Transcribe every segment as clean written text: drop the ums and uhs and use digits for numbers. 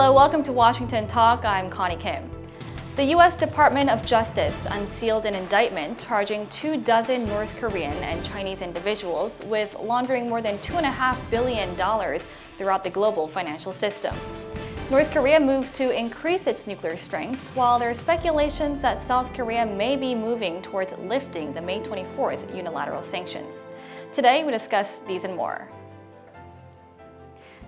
Hello, welcome to Washington Talk. I'm Connie Kim. The U.S. Department of Justice unsealed an indictment charging 24 North Korean and Chinese individuals with laundering more than $2.5 billion throughout the global financial system. North Korea moves to increase its nuclear strength, while there are speculations that South Korea may be moving towards lifting the May 24th unilateral sanctions. Today, we discuss these and more.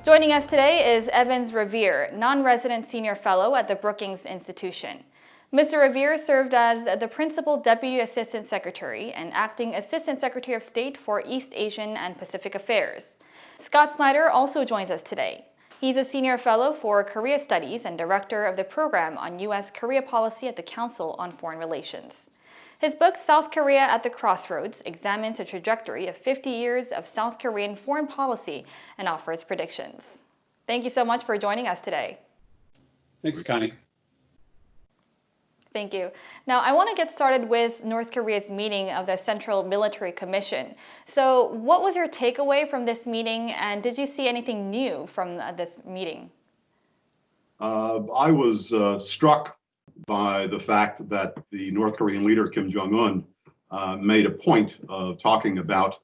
Joining us today is Evans Revere, non-resident senior fellow at the Brookings Institution. Mr. Revere served as the Principal Deputy Assistant Secretary and Acting Assistant Secretary of State for East Asian and Pacific Affairs. Scott Snyder also joins us today. He's a senior fellow for Korea Studies and director of the program on U.S.-Korea policy at the Council on Foreign Relations. His book, South Korea at the Crossroads, examines the trajectory of 50 years of South Korean foreign policy and offers predictions. Thank you so much for joining us today. Thanks, Connie. Thank you. Now, I want to get started with North Korea's meeting of the Central Military Commission. So, what was your takeaway from this meeting, and did you see anything new from this meeting? I was struck by the fact that the North Korean leader, Kim Jong-un, made a point of talking about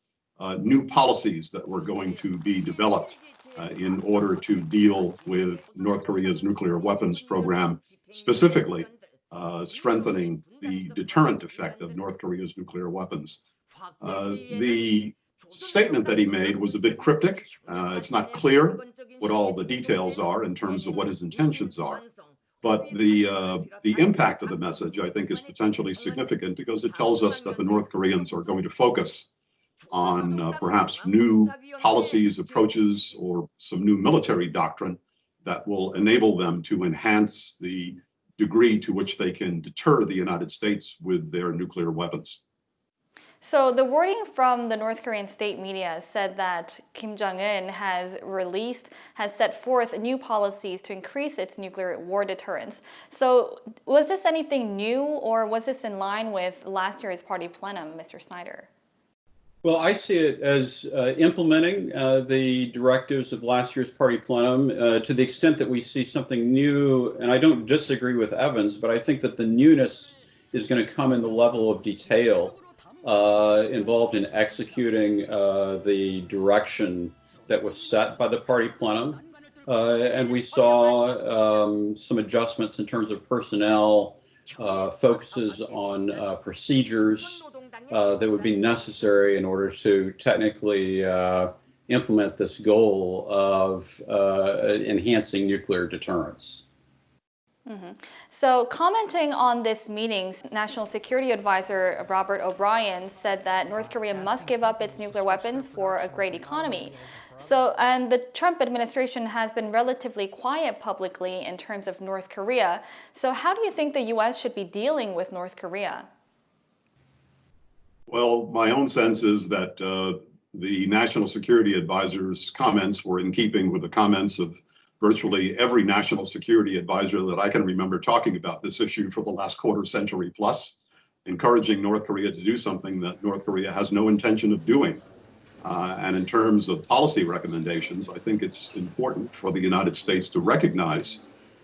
new policies that were going to be developed in order to deal with North Korea's nuclear weapons program, specifically strengthening the deterrent effect of North Korea's nuclear weapons. The statement that he made was a bit cryptic. It's not clear what all the details are in terms of what his intentions are. But the impact of the message, I think, is potentially significant because it tells us that the North Koreans are going to focus on perhaps new policies, approaches, or some new military doctrine that will enable them to enhance the degree to which they can deter the United States with their nuclear weapons. So the wording from the North Korean state media said that Kim Jong-un has set forth new policies to increase its nuclear war deterrence. So was this anything new, or was this in line with last year's party plenum, Mr. Snyder? Well, I see it as implementing the directives of last year's party plenum to the extent that we see something new. And I don't disagree with Evans, but I think that the newness is going to come in the level of detail involved in executing the direction that was set by the party plenum. And we saw some adjustments in terms of personnel, focuses on procedures that would be necessary in order to technically implement this goal of enhancing nuclear deterrence. Mm-hmm. So commenting on this meeting, National Security Advisor Robert O'Brien said that North Korea must give up its nuclear weapons for a great economy. And the Trump administration has been relatively quiet publicly in terms of North Korea. So how do you think the U.S. should be dealing with North Korea? Well, my own sense is that the National Security Advisor's comments were in keeping with the comments of virtually every national security advisor that I can remember talking about this issue for the last quarter century plus, encouraging North Korea to do something that North Korea has no intention of doing. And in terms of policy recommendations, I think it's important for the United States to recognize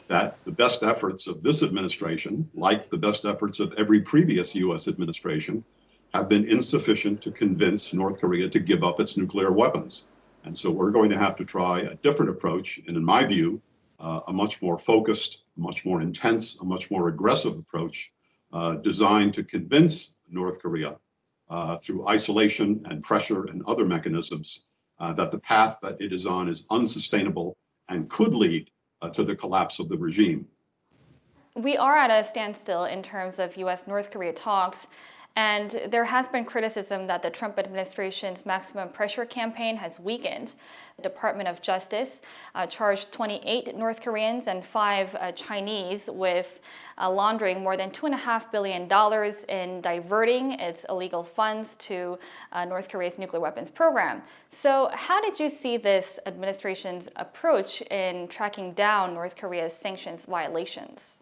that the best efforts of this administration, like the best efforts of every previous U.S. administration, have been insufficient to convince North Korea to give up its nuclear weapons. And so we're going to have to try a different approach, and in my view, a much more focused, much more intense, a much more aggressive approach designed to convince North Korea through isolation and pressure and other mechanisms that the path that it is on is unsustainable and could lead to the collapse of the regime. We are at a standstill in terms of U.S.-North Korea talks. And there has been criticism that the Trump administration's maximum pressure campaign has weakened. The Department of Justice charged 28 North Koreans and 5 Chinese with laundering more than $2.5 billion in diverting its illegal funds to North Korea's nuclear weapons program. So how did you see this administration's approach in tracking down North Korea's sanctions violations?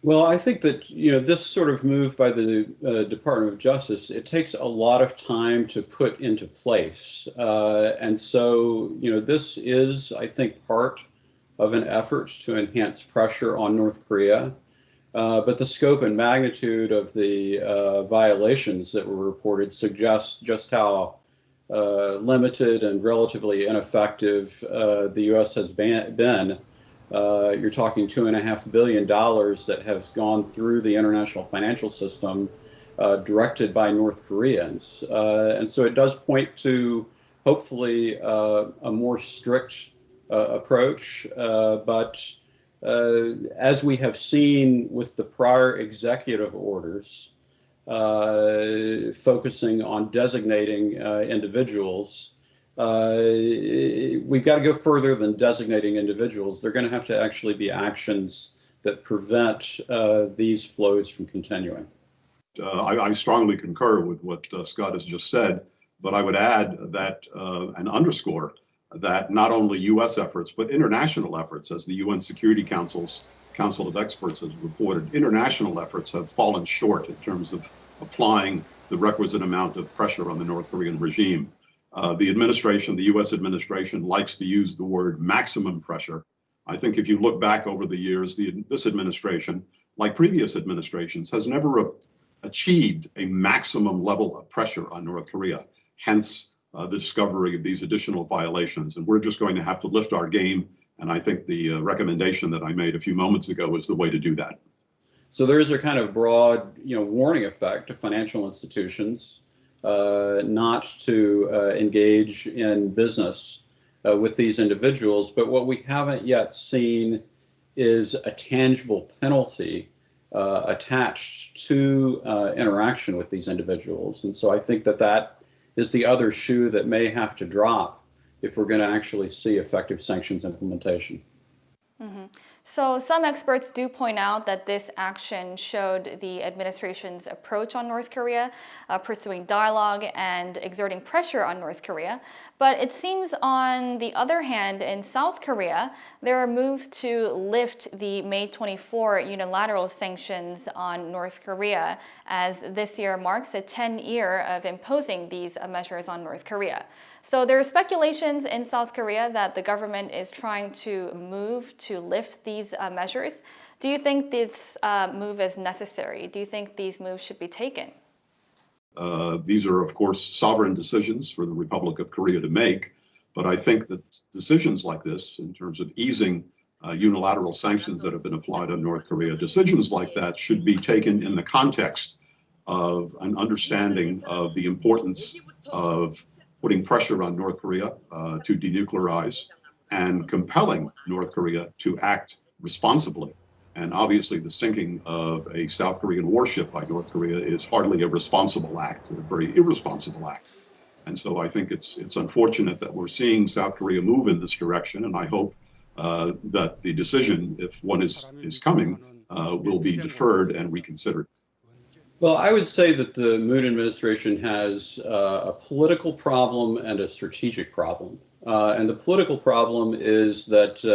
Well, I think that, this sort of move by the Department of Justice, it takes a lot of time to put into place. And so, this is, I think, part of an effort to enhance pressure on North Korea. But the scope and magnitude of the violations that were reported suggests just how limited and relatively ineffective the U.S. has been. You're talking $2.5 billion that has gone through the international financial system directed by North Koreans. And so it does point to, hopefully, a more strict approach. But as we have seen with the prior executive orders, focusing on designating individuals, we've got to go further than designating individuals. They're going to have to actually be actions that prevent these flows from continuing. I strongly concur with what Scott has just said, but I would add that and underscore that not only U.S. efforts, but international efforts, as the UN Security Council of Experts has reported, international efforts have fallen short in terms of applying the requisite amount of pressure on the North Korean regime. The U.S. administration likes to use the word maximum pressure. I think if you look back over the years, this administration, like previous administrations, has never achieved a maximum level of pressure on North Korea, hence the discovery of these additional violations. And we're just going to have to lift our game. And I think the recommendation that I made a few moments ago is the way to do that. So there is a kind of broad, warning effect to financial institutions not to engage in business with these individuals. But what we haven't yet seen is a tangible penalty attached to interaction with these individuals. And so I think that is the other shoe that may have to drop if we're going to actually see effective sanctions implementation. Mm-hmm. So some experts do point out that this action showed the administration's approach on North Korea, pursuing dialogue and exerting pressure on North Korea. But it seems, on the other hand, in South Korea, there are moves to lift the May 24 unilateral sanctions on North Korea, as this year marks a 10-year of imposing these measures on North Korea. So there are speculations in South Korea that the government is trying to move to lift these measures. Do you think this move is necessary? Do you think these moves should be taken? These are, of course, sovereign decisions for the Republic of Korea to make. But I think that decisions like this, in terms of easing unilateral sanctions that have been applied on North Korea, decisions like that should be taken in the context of an understanding of the importance of putting pressure on North Korea to denuclearize and compelling North Korea to act responsibly. And obviously, the sinking of a South Korean warship by North Korea is hardly a responsible act, a very irresponsible act. And so I think it's unfortunate that we're seeing South Korea move in this direction. And I hope that the decision, if one is coming, will be deferred and reconsidered. Well, I would say that the Moon administration has a political problem and a strategic problem. And the political problem is that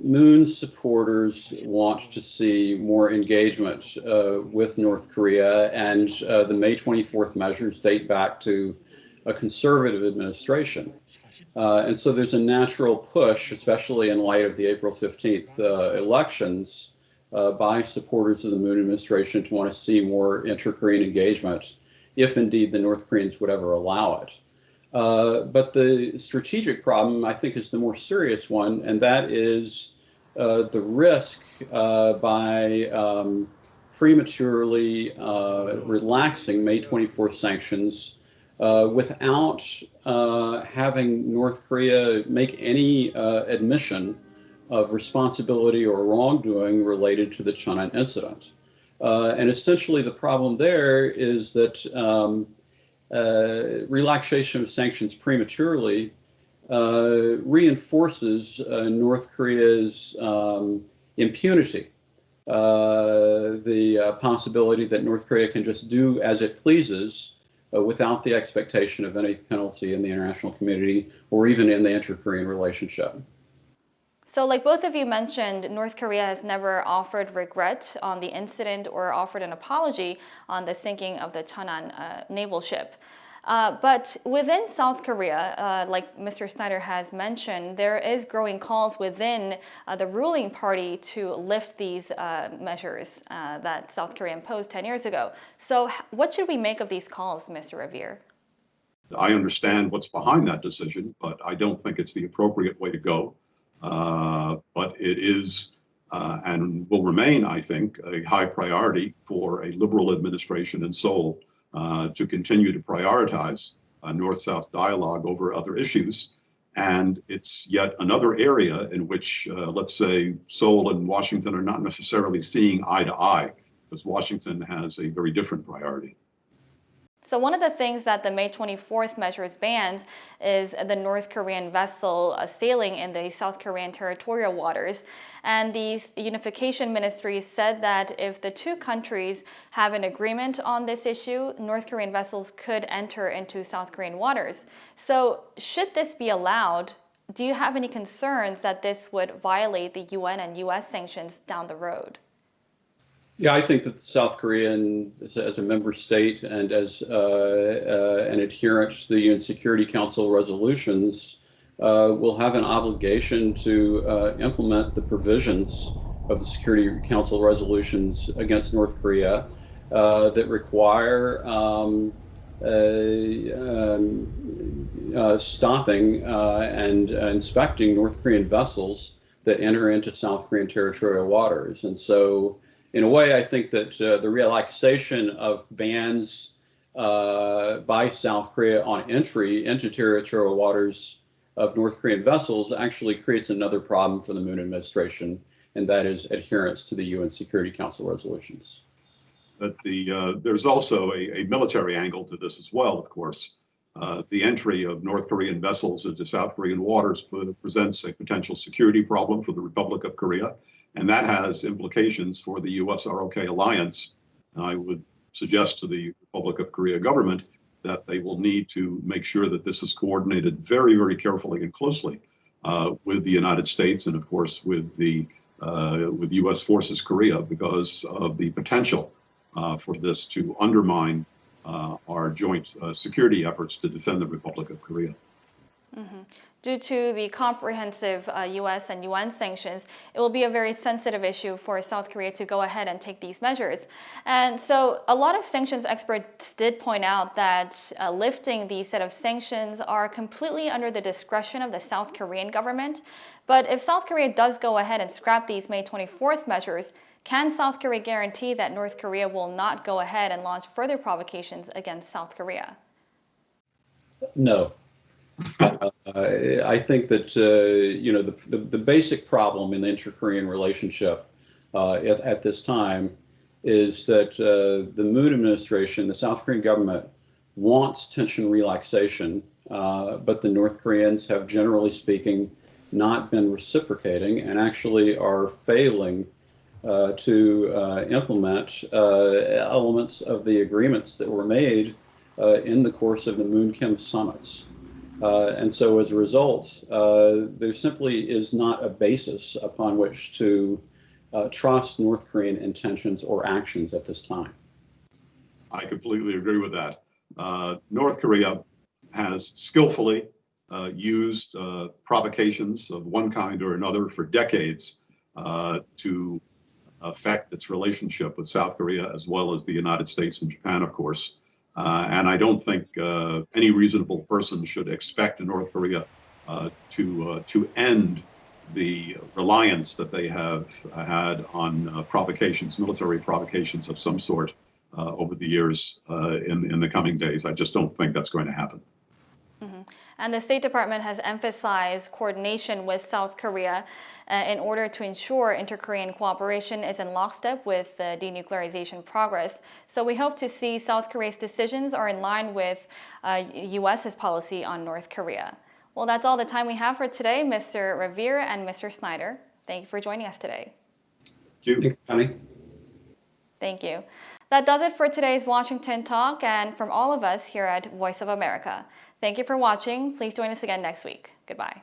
Moon supporters want to see more engagement with North Korea, and the May 24th measures date back to a conservative administration. And so there's a natural push, especially in light of the April 15th elections, by supporters of the Moon administration to want to see more inter-Korean engagement, if indeed the North Koreans would ever allow it. But the strategic problem, I think, is the more serious one, and that is the risk by prematurely relaxing May 24th sanctions without having North Korea make any admission of responsibility or wrongdoing related to the Cheonan incident. And essentially the problem there is that relaxation of sanctions prematurely reinforces North Korea's impunity, the possibility that North Korea can just do as it pleases without the expectation of any penalty in the international community or even in the inter-Korean relationship. So like both of you mentioned, North Korea has never offered regret on the incident or offered an apology on the sinking of the Cheonan naval ship. But within South Korea, like Mr. Snyder has mentioned, there is growing calls within the ruling party to lift these measures that South Korea imposed 10 years ago. So what should we make of these calls, Mr. Revere? I understand what's behind that decision, but I don't think it's the appropriate way to go. But it is and will remain, I think, a high priority for a liberal administration in Seoul to continue to prioritize North-South dialogue over other issues. And it's yet another area in which, let's say, Seoul and Washington are not necessarily seeing eye to eye, because Washington has a very different priority. So one of the things that the May 24th measures bans is the North Korean vessel sailing in the South Korean territorial waters. And the unification ministry said that if the two countries have an agreement on this issue, North Korean vessels could enter into South Korean waters. So should this be allowed, do you have any concerns that this would violate the UN and US sanctions down the road? Yeah, I think that South Korea, as a member state and as an adherent to the UN Security Council resolutions, will have an obligation to implement the provisions of the Security Council resolutions against North Korea that require stopping and inspecting North Korean vessels that enter into South Korean territorial waters. And so, in a way, I think that the relaxation of bans by South Korea on entry into territorial waters of North Korean vessels actually creates another problem for the Moon administration, and that is adherence to the UN Security Council resolutions. But there's also a military angle to this as well, of course. The entry of North Korean vessels into South Korean waters presents a potential security problem for the Republic of Korea. And that has implications for the US-ROK alliance. I would suggest to the Republic of Korea government that they will need to make sure that this is coordinated very, very carefully and closely with the United States and, of course, with US Forces Korea, because of the potential for this to undermine our joint security efforts to defend the Republic of Korea. Mm-hmm. Due to the comprehensive US and UN sanctions, it will be a very sensitive issue for South Korea to go ahead and take these measures. And so a lot of sanctions experts did point out that lifting these set of sanctions are completely under the discretion of the South Korean government. But if South Korea does go ahead and scrap these May 24th measures, can South Korea guarantee that North Korea will not go ahead and launch further provocations against South Korea? No. I think that the basic problem in the inter-Korean relationship at this time is that the Moon administration, the South Korean government, wants tension relaxation, but the North Koreans have, generally speaking, not been reciprocating and actually are failing to implement elements of the agreements that were made in the course of the Moon-Kim summits. And so as a result, there simply is not a basis upon which to trust North Korean intentions or actions at this time. I completely agree with that. North Korea has skillfully used provocations of one kind or another for decades to affect its relationship with South Korea, as well as the United States and Japan, of course. And I don't think any reasonable person should expect North Korea to end the reliance that they have had on provocations, military provocations of some sort over the years in the coming days. I just don't think that's going to happen. Mm-hmm. And the State Department has emphasized coordination with South Korea in order to ensure inter-Korean cooperation is in lockstep with the denuclearization progress. So we hope to see South Korea's decisions are in line with US's policy on North Korea. Well, that's all the time we have for today, Mr. Revere and Mr. Snyder. Thank you for joining us today. Thank you. Thanks, Connie. Thank you. That does it for today's Washington Talk, and from all of us here at Voice of America. Thank you for watching. Please join us again next week. Goodbye.